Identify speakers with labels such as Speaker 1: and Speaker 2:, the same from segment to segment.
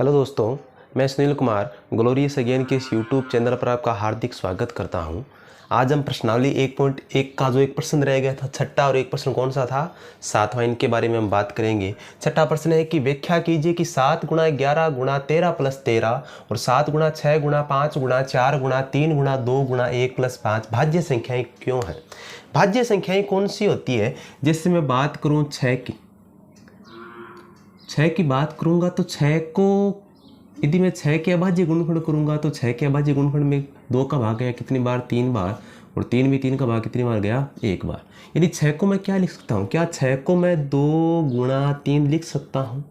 Speaker 1: Hello दोस्तों, मैं Sunil Kumar glorious again के इस यूट्यूब चैनल पर आपका हार्दिक स्वागत करता हूं। आज हम प्रश्नावली 1.1 का जो एक प्रश्न रह गया था छठा, और एक प्रश्न कौन सा था, सातवां, इनके बारे में हम बात करेंगे। छठा प्रश्न है कि व्याख्या कीजिए कि 7 गुणा 11 गुणा 13 प्लस 13 और 7 गुणा 6 गुणा 5 गुणा 4 गुणा 3 गुणा 2 गुणा 1 प्लस 5 भाज्य संख्याएं क्यों हैं। भाज्य संख्याएं कौन सी होती है। जैसे मैं बात करूँ 6 की बात करूंगा तो 6 को यदि मैं 6 के अभाज्य गुणनफल करूंगा तो 6 के अभाज्य गुणनफल में 2 का भाग गया कितनी बार, 3 बार, और 3 में 3 का भाग कितनी बार गया, 1 बार। यानी 6 को मैं क्या लिख सकता हूँ, क्या 6 को मैं 2 गुणा 3 लिख सकता हूँ।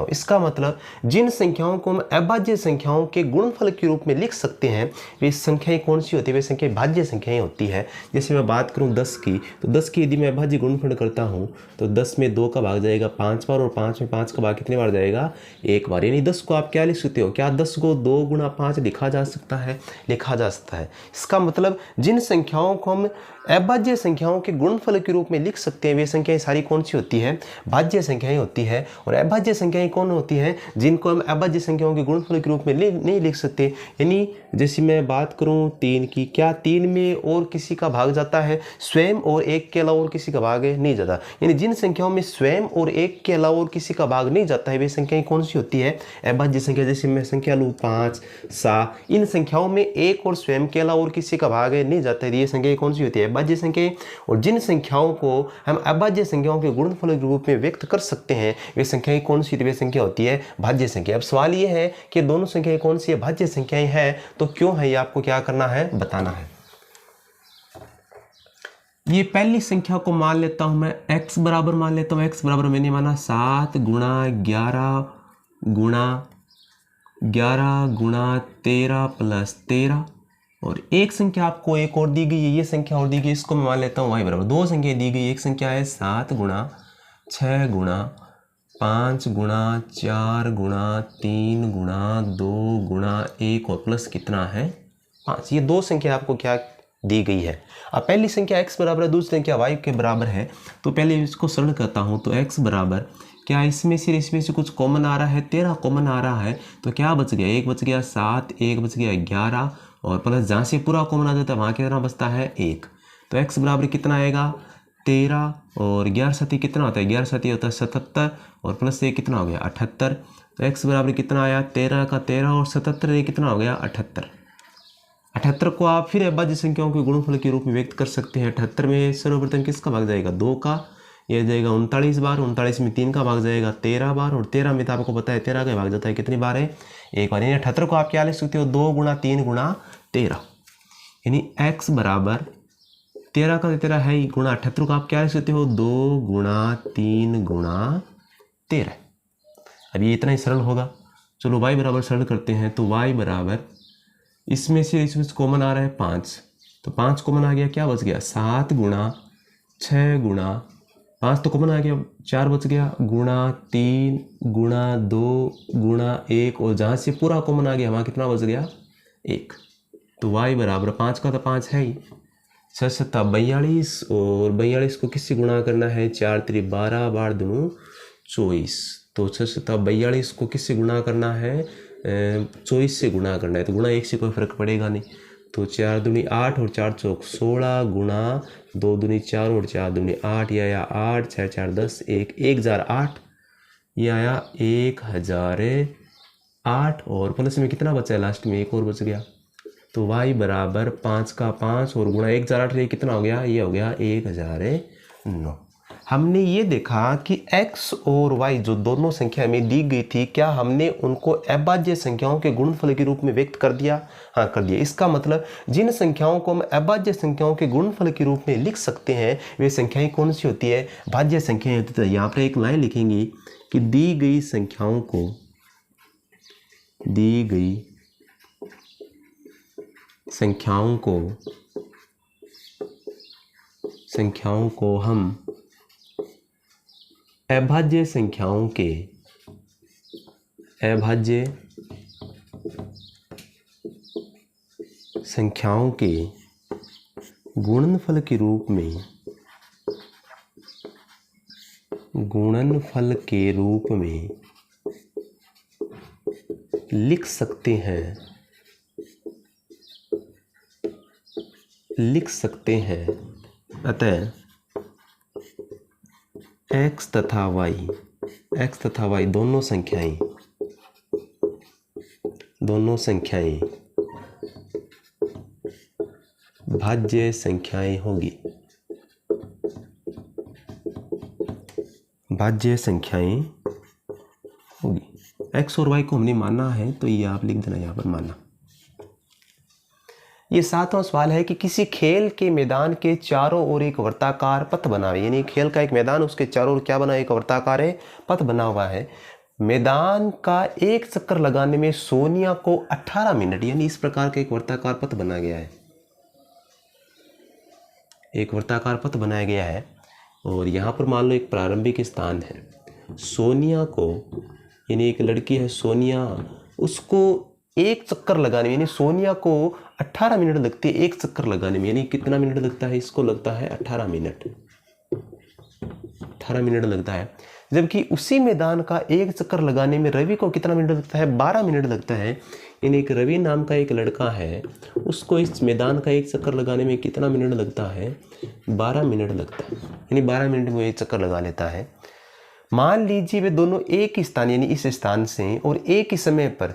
Speaker 1: इसका मतलब जिन संख्याओं को हम अभाज्य संख्याओं के गुणनफल के रूप में लिख सकते हैं वे संख्याएं कौन सी होती है, वे संख्याएं भाज्य संख्याएं होती है। जैसे मैं बात करूं 10 की, तो 10 की यदि मैं अभाज्य गुणनफल करता हूं तो 10 में 2 का भाग जाएगा 5 बार, और 5 में 5 का भाग कितनी बार जाएगा, 1 बार। यानी 10 को आप क्या लिख सकते हो, क्या 10 को 2 गुणा 5 लिखा जा सकता है। इसका मतलब जिन संख्याओं को हम अभाज्य संख्याओं के गुणनफल के रूप में लिख सकते हैं वे संख्याएं सारी कौन सी होती है, भाज्य संख्याएं होती है। और अभाज्य संख्याएं कौन होती हैं, जिनको हम अभाज्य संख्याओं के गुणनफल के रूप में नहीं लिख सकते। यानी जैसे मैं बात करूं 3 की, क्या 3 में और किसी का भाग जाता है, स्वयं और 1 के अलावा और किसी का भाग नहीं जाता। यानी जिन संख्याओं में स्वयं और 1 के अलावा और किसी का भाग नहीं जाता है वे संख्याएं कौन सी होती है, अभाज्य संख्या। जैसे मैं संख्या लूँ 5, 7, इन संख्याओं में 1 और स्वयं के अलावा और किसी का भाग नहीं जाता है, ये संख्याएं कौन सी होती है, अभाज्य संख्याएं। और जिन संख्याओं को हम अभाज्य संख्याओं के गुणनफल के रूप में व्यक्त कर सकते हैं वे संख्याएं कौन सी, वे संख्या होती है भाज्य संख्या। अब सवाल ये है कि दोनों संख्याएं कौन सी है, भाज्य संख्याएं हैं, तो क्यों है ये आपको क्या करना है, बताना है। ये पहली संख्या को मान लेता हूं मैं x बराबर मान लेता हूं। x बराबर मैंने माना 7 गुणा 11 गुणा 13 प्लस 13, और एक संख्या आपको एक और दी गई है, ये संख्या और दी गई, इसको मैं मान लेता हूँ y बराबर। दो संख्या दी गई, एक संख्या है 7 गुणा 6 गुणा 5 गुणा 4 गुणा 3 गुणा 2 गुणा 1 और प्लस कितना है 5। ये दो संख्या आपको क्या दी गई है। अब पहली संख्या x बराबर है, दूसरी संख्या y के बराबर है, तो पहले इसको सरल करता हूँ। तो x बराबर, क्या इसमें से कुछ कॉमन आ रहा है, 13 कॉमन आ रहा है, तो क्या बच गया, 1 बच गया, 7, 1 बच गया 11, और प्लस जहाँ से पूरा कॉमन आ जाता है वहाँ कितना बचता है 1। तो x बराबर कितना आएगा 13, और 11 सती कितना होता है, 11 सती होता है 77, और प्लस से कितना हो गया 78। तो x बराबर कितना आया 13 का 13 और 77, ये कितना हो गया 78। 78 को आप फिर अभाज्य संख्याओं के गुणनफल के रूप में व्यक्त कर सकते हैं। 78 में सर्वप्रथम किसका भाग जाएगा, 2 का, यह जाएगा 39 बार, 39 में 3 का भाग जाएगा 13 बार, और 13 में तो आपको पता है 13 का भाग जाता है कितनी बार है, 1 बार। यानी 78 को आप क्या लिख सकते हो, 2 गुणा 3 गुणा 13। यानी x बराबर 13 का 13 है ही, गुणा 78 को आप क्या लिख सकते हो, 2 गुणा 3 गुणा 13। अब ये इतना ही सरल होगा। चलो y बराबर सरल करते हैं। तो y बराबर इसमें से कॉमन आ रहा है 5, तो 5 कॉमन आ गया, क्या बच गया 7 गुणा 6 गुणा 5 तो कॉमन आ गया, 4 बच गया, गुणा 3 गुणा 2 गुणा 1, और जहाँ से पूरा कॉमन आ गया वहाँ कितना बच गया 1। तो y बराबर 5 का तो 5 है ही, 6 सत्ता 42, और 42 को किससे गुणा करना है, 4 3 12 बार दूनू 24। तो 6 सत्ता 42 को किससे गुणा करना है, 24 से गुणा करना है, तो गुणा 1 से कोई फर्क पड़ेगा नहीं। तो 4 दूनी 8 और 4 चौक 16 गुणा 2 दूनी 4 और 4 दूनी 8, ये आया 8, 6 4 10, 1008, ये आया 1008, और प्लस में कितना बचा है लास्ट में, 1 और बच गया। तो y बराबर 5 का 5 और गुणा 1008, ये कितना हो गया, ये हो गया 1009। हमने ये देखा कि x और y जो दोनों संख्या में दी गई थी, क्या हमने उनको अभाज्य संख्याओं के गुणनफल के रूप में व्यक्त कर दिया, हाँ कर दिया। इसका मतलब जिन संख्याओं को हम अभाज्य संख्याओं के गुणनफल के रूप में लिख सकते हैं वे संख्याएं कौन सी होती है, भाज्य संख्याएं होती है। यहाँ पर एक लाइन लिखेंगे कि दी गई संख्याओं को हम अभाज्य संख्याओं के गुणनफल के रूप में लिख सकते हैं, लिख सकते हैं। अतः x तथा y दोनों संख्याएं भाज्य संख्याएं होगी, भाज्य संख्याएं होगी। x और y को हमने माना है तो ये आप लिख देना यहाँ पर माना। ये 7वां सवाल है कि किसी खेल के मैदान के चारों ओर एक वर्ताकार पथ बना हुआ है, यानी खेल का एक मैदान, उसके चारों ओर क्या बना है, एक वर्ताकार है पथ बना हुआ है। मैदान का एक चक्कर लगाने में सोनिया को 18 मिनट, यानी इस प्रकार का एक वर्ताकार पथ बना गया है, एक वर्ताकार पथ बनाया गया है। और यहाँ पर मान लो एक प्रारंभिक स्थान है, सोनिया को, यानी एक लड़की है सोनिया, उसको एक चक्कर लगाने में, यानी सोनिया को 18 मिनट लगती है एक चक्कर लगाने में, यानी कितना मिनट लगता है, इसको लगता है 18 मिनट, 18 मिनट लगता है। जबकि उसी मैदान का एक चक्कर लगाने में रवि को कितना मिनट लगता है, 12 मिनट लगता है। यानी एक रवि नाम का एक लड़का है, उसको इस मैदान का एक चक्कर लगाने में कितना मिनट लगता है, 12 मिनट लगता है, यानी 12 मिनट में एक चक्कर लगा लेता है। मान लीजिए वे दोनों एक ही स्थान, यानी इस स्थान से और एक ही समय पर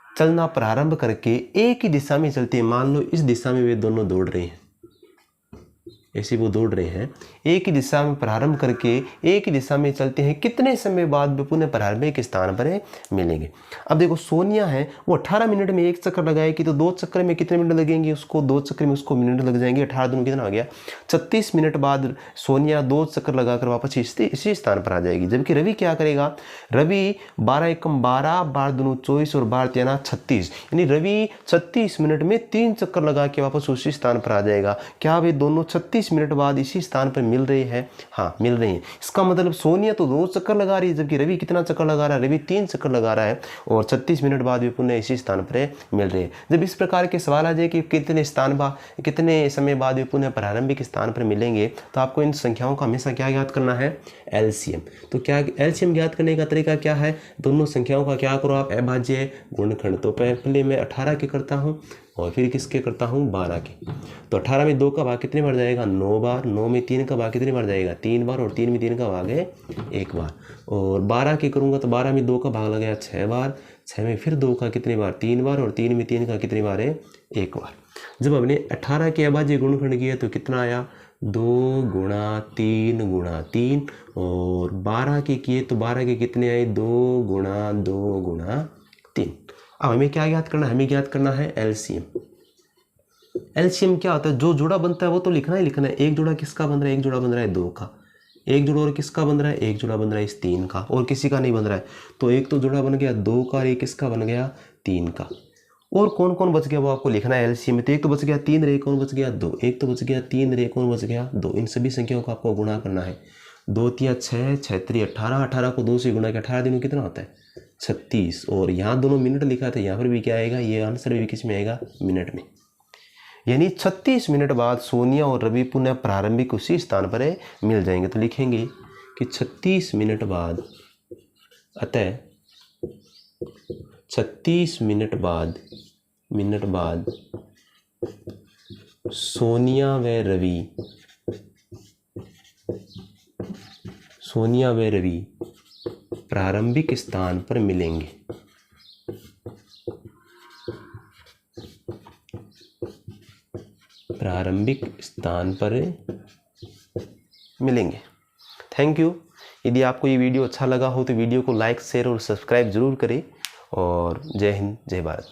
Speaker 1: चलना प्रारंभ करके एक ही दिशा में चलते हैं। मान लो इस दिशा में वे दोनों दौड़ रहे हैं, ऐसे वो दौड़ रहे हैं, एक ही दिशा में प्रारंभ करके एक ही दिशा में चलते हैं। कितने समय बाद वे पुनः प्रारंभिक स्थान पर मिलेंगे। अब देखो सोनिया है, वो 18 मिनट में एक चक्कर लगाएगी तो 2 चक्कर में कितने मिनट लगेंगे उसको, 2 चक्कर में उसको मिनट लग जाएंगे। 18 दूनी कितना आ गया, 36 मिनट बाद सोनिया 2 चक्कर लगाकर वापस इसी स्थान पर आ जाएगी। जबकि रवि क्या करेगा, रवि 12 एकम 12, 12 दूनी 24 और 12 तेना 36, यानी रवि 36 मिनट में 3 चक्कर लगा के वापस उसी स्थान पर आ जाएगा। क्या वे दोनों 36 मिनट बाद इसी स्थान पर मिल रहे हैं? हाँ, मिल रहे हैं। इसका मतलब सोनिया तो 2 चक्कर लगा रही है, जबकि रवि कितना चक्कर लगा रहा है, रवि 3 चक्कर लगा रहा है, और 36 मिनट बाद वे पुनः इसी स्थान पर मिल रहे हैं। जब इस प्रकार के सवाल आ जाए कि कितने समय बाद वे पुनः प्रारंभिक स्थान पर मिलेंगे, तो आपको इन संख्याओं का हमेशा क्या ज्ञात करना है, एलसीएम। तो क्या एलसीएम ज्ञात करने का तरीका क्या है, दोनों संख्याओं का क्या करो आप, अभाज्य गुणनखंड। तो पहले मैं 18 के करता हूँ और फिर किसके करता हूँ, 12 के। तो 18 में 2 का भाग कितने बार जाएगा, 9 बार। 9 में 3 का भाग कितने बार जाएगा, 3 बार। और 3 में 3 का भाग है 1 बार। और 12 के करूँगा तो 12 में 2 का भाग लगेगा 6 बार। 6 में फिर 2 का कितने बार, 3 बार। और 3 में 3 का कितने बार है, 1 बार। जब हमने 18 के अभाज्य गुणनखंड किया तो कितना आया, 2 गुणा 3 गुणा 3। और 12 के किए तो 12 के कितने आए, 2 गुणा 2 गुणा 3। अब हमें क्या ज्ञात करना है, हमें ज्ञात करना है एलसीएम। एलसीएम क्या होता है, जो जोड़ा बनता है वो तो लिखना ही लिखना है। एक जोड़ा किसका बन रहा है, एक जोड़ा बन रहा है 2 का। एक जोड़ा और किसका बन रहा है, एक जोड़ा बन रहा है इस 3 का, और किसी का नहीं बन रहा है। तो एक तो जोड़ा बन गया 2 का, और एक किसका बन गया, 3 का। और कौन कौन बच गया वो आपको लिखना है एलसीएम में। तो एक तो बच गया 3 रे, कौन बच गया 2। एक तो बच गया 3 रे, कौन बच गया 2। इन सभी संख्याओं को आपको गुणा करना है। 2 तिया 6, 6 3 18, 18 को 2 से गुणा किया 18 दिनों कितना होता है, 36। और यहाँ दोनों मिनट लिखा था, यहाँ पर भी क्या आएगा, ये आंसर भी किस में आएगा, मिनट में। यानी 36 मिनट बाद सोनिया और रवि पुनः प्रारंभिक उसी स्थान पर मिल जाएंगे। तो लिखेंगे कि 36 मिनट बाद, अतः 36 मिनट बाद सोनिया व रवि प्रारंभिक स्थान पर मिलेंगे। प्रारंभिक स्थान पर मिलेंगे। Thank you. यदि आपको ये वीडियो अच्छा लगा हो तो वीडियो को लाइक, शेयर और सब्सक्राइब जरूर करें। और जय हिंद, जय भारत।